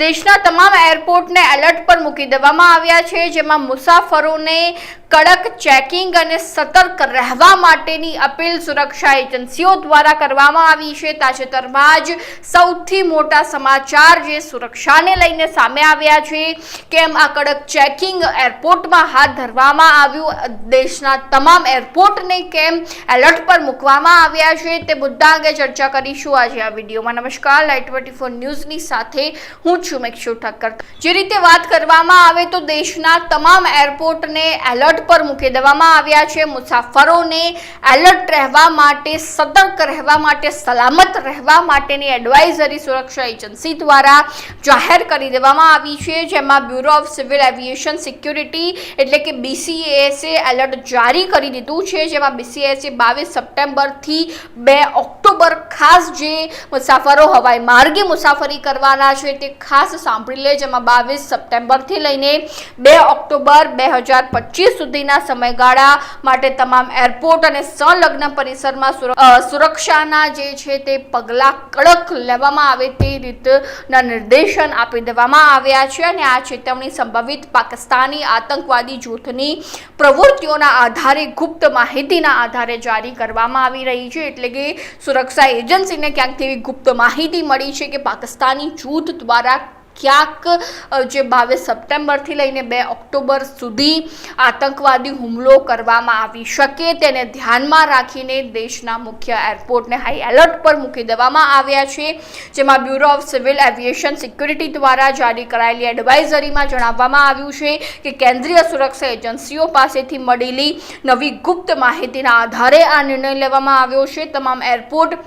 દેશના તમામ એરપોર્ટને એલર્ટ પર મૂકી દેવામાં આવ્યા છે, જેમાં મુસાફરોને કડક ચેકિંગ અને સતર્ક રહેવા માટેની અપીલ સુરક્ષા એજન્સીઓ દ્વારા કરવામાં આવી છે। તાજેતરમાં જ સૌથી મોટા સમાચાર જે સુરક્ષાને લઈને સામે આવ્યા છે, કેમ આ કડક ચેકિંગ એરપોર્ટમાં હાથ ધરવામાં આવ્યું, દેશના તમામ એરપોર્ટને કેમ એલર્ટ પર મૂકવામાં આવ્યા છે, તે મુદ્દા અંગે ચર્ચા કરીશું આજે આ વિડીયોમાં। નમસ્કાર, લાઈટ 24 ન્યૂઝની સાથે હું જે રીતે વાત કરવામાં આવે તો દેશના તમામ એરપોર્ટને એલર્ટ પર મૂકી દેવામાં આવ્યા છે। મુસાફરોને એલર્ટ રહેવા માટે, સતર્ક રહેવા માટે, સલામત રહેવા માટેની એડવાઇઝરી સુરક્ષા એજન્સી દ્વારા જાહેર કરી દેવામાં આવી છે, જેમાં bureau of civil aviation security એટલે કે BCASએ એલર્ટ જારી કરી દીધું છે, જેમાં BCASએ 22 સપ્ટેમ્બરથી 2 ઓક્ટોબર ખાસ જે મુસાફરો હવાઈ માર્ગે મુસાફરી કરવાના છે તે ખાસ સાંભળી લે, જેમાં 22 સપ્ટેમ્બરથી લઈને 2 ઓક્ટોબર 2025 સુધીના સમયગાળા માટે તમામ એરપોર્ટ અને સંલગ્ન પરિસરમાં સુરક્ષાના જે છે તે પગલાં કડક લેવામાં આવે તે રીતના નિર્દેશન આપી દેવામાં આવ્યા છે। અને આ ચેતવણી સંભવિત પાકિસ્તાની આતંકવાદી જૂથની પ્રવૃત્તિઓના આધારે, ગુપ્ત માહિતીના આધારે જારી કરવામાં આવી રહી છે। એટલે કે સુરક્ષા એજન્સીને ક્યાંકથી એવી ગુપ્ત માહિતી મળી છે કે પાકિસ્તાની જૂથ દ્વારા ક્યાંક જે 22 સપ્ટેમ્બરથી લઈને 2 ઓક્ટોબર સુધી આતંકવાદી હુમલો કરવામાં આવી શકે, તેને ધ્યાનમાં રાખીને દેશના મુખ્ય એરપોર્ટને હાઈ એલર્ટ પર મૂકી દેવામાં આવ્યા છે, જેમાં bureau of civil aviation security દ્વારા જારી કરાયેલી એડવાઇઝરીમાં જણાવવામાં આવ્યું છે કે કેન્દ્રીય સુરક્ષા એજન્સીઓ પાસેથી મળેલી નવી ગુપ્ત માહિતીના આધારે આ નિર્ણય લેવામાં આવ્યો છે। તમામ airport,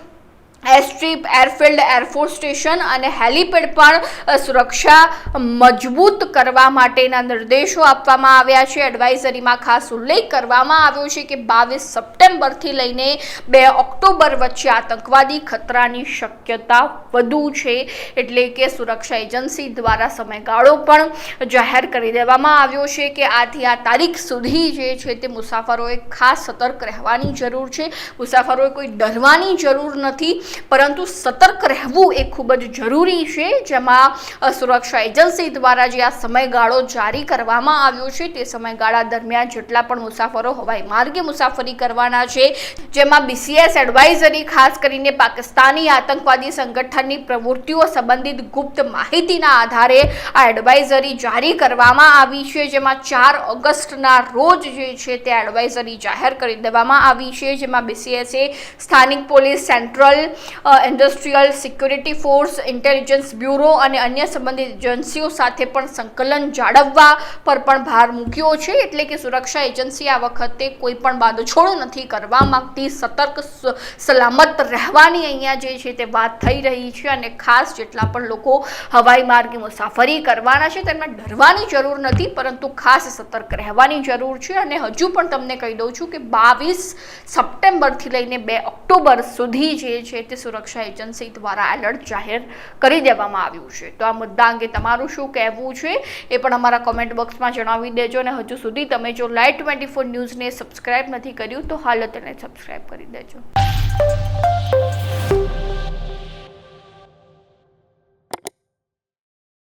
airstrip, airfield, air force station અને હેલિપેડ પર સુરક્ષા મજબૂત કરવા માટેના નિર્દેશો આપવામાં આવ્યા છે। એડવાઇઝરીમાં ખાસ ઉલ્લેખ કરવામાં આવ્યો છે કે 22 સપ્ટેમ્બરથી લઈને 2 ઓક્ટોબર વચ્ચે આતંકવાદી ખતરાની શક્યતા વધુ છે, એટલે કે સુરક્ષા એજન્સી દ્વારા સમયગાળો પણ જાહેર કરી દેવામાં આવ્યો છે કે આથી આ તારીખ સુધી જે છે તે મુસાફરોએ ખાસ સતર્ક રહેવાની જરૂર છે। મુસાફરોએ કોઈ ડરવાની જરૂર નથી, પરંતુ સતર્ક રહેવું એ ખૂબ જ જરૂરી છે, જેમાં સુરક્ષા એજન્સી દ્વારા જે આ સમયગાળો જારી કરવામાં આવ્યો છે તે સમયગાળા દરમિયાન જેટલા પણ મુસાફરો હવાઈ માર્ગે મુસાફરી કરવાના છે, જેમાં BCAS એડવાઇઝરી ખાસ કરીને પાકિસ્તાની આતંકવાદી સંગઠનની પ્રવૃત્તિઓ સંબંધિત ગુપ્ત માહિતીના આધારે આ એડવાઇઝરી જારી કરવામાં આવી છે, જેમાં 4 ઓગસ્ટના રોજ જે છે તે એડવાઇઝરી જાહેર કરી દેવામાં આવી છે, જેમાં BCASએ સ્થાનિક police, central industrial security force, intelligence bureau અને અન્ય સંબંધિત એજન્સીઓ સાથે પણ સંકલન જાળવવા પર પણ ભાર મૂક્યો છે। એટલે કે સુરક્ષા એજન્સી આ વખતે કોઈ પણ બાંધછોડ નથી કરવા માંગતી, સતર્ક સલામત રહેવાની અહીંયા જે છે તે વાત થઈ રહી છે। અને ખાસ જેટલા પણ લોકો હવાઈ માર્ગે મુસાફરી કરવાના છે તેમને ડરવાની જરૂર નથી, પરંતુ ખાસ સતર્ક રહેવાની જરૂર છે। અને હજુ પણ તમને કહી દઉં છું કે 22 સપ્ટેમ્બરથી લઈને 2 ઓક્ટોબર સુધી જે છે તે સુરક્ષા એજન્સી દ્વારા એલર્ટ જાહેર કરી દેવામાં આવ્યું છે। તો આ મુદ્દા અંગે તમારું શું કહેવું છે એ પણ અમારા કોમેન્ટ બોક્સમાં જણાવી દેજો, અને હજુ સુધી તમે જો લાઈટ 24 ન્યૂઝને સબસ્ક્રાઇબ નથી કર્યું તો હાલ તેને સબસ્ક્રાઇબ કરી દેજો।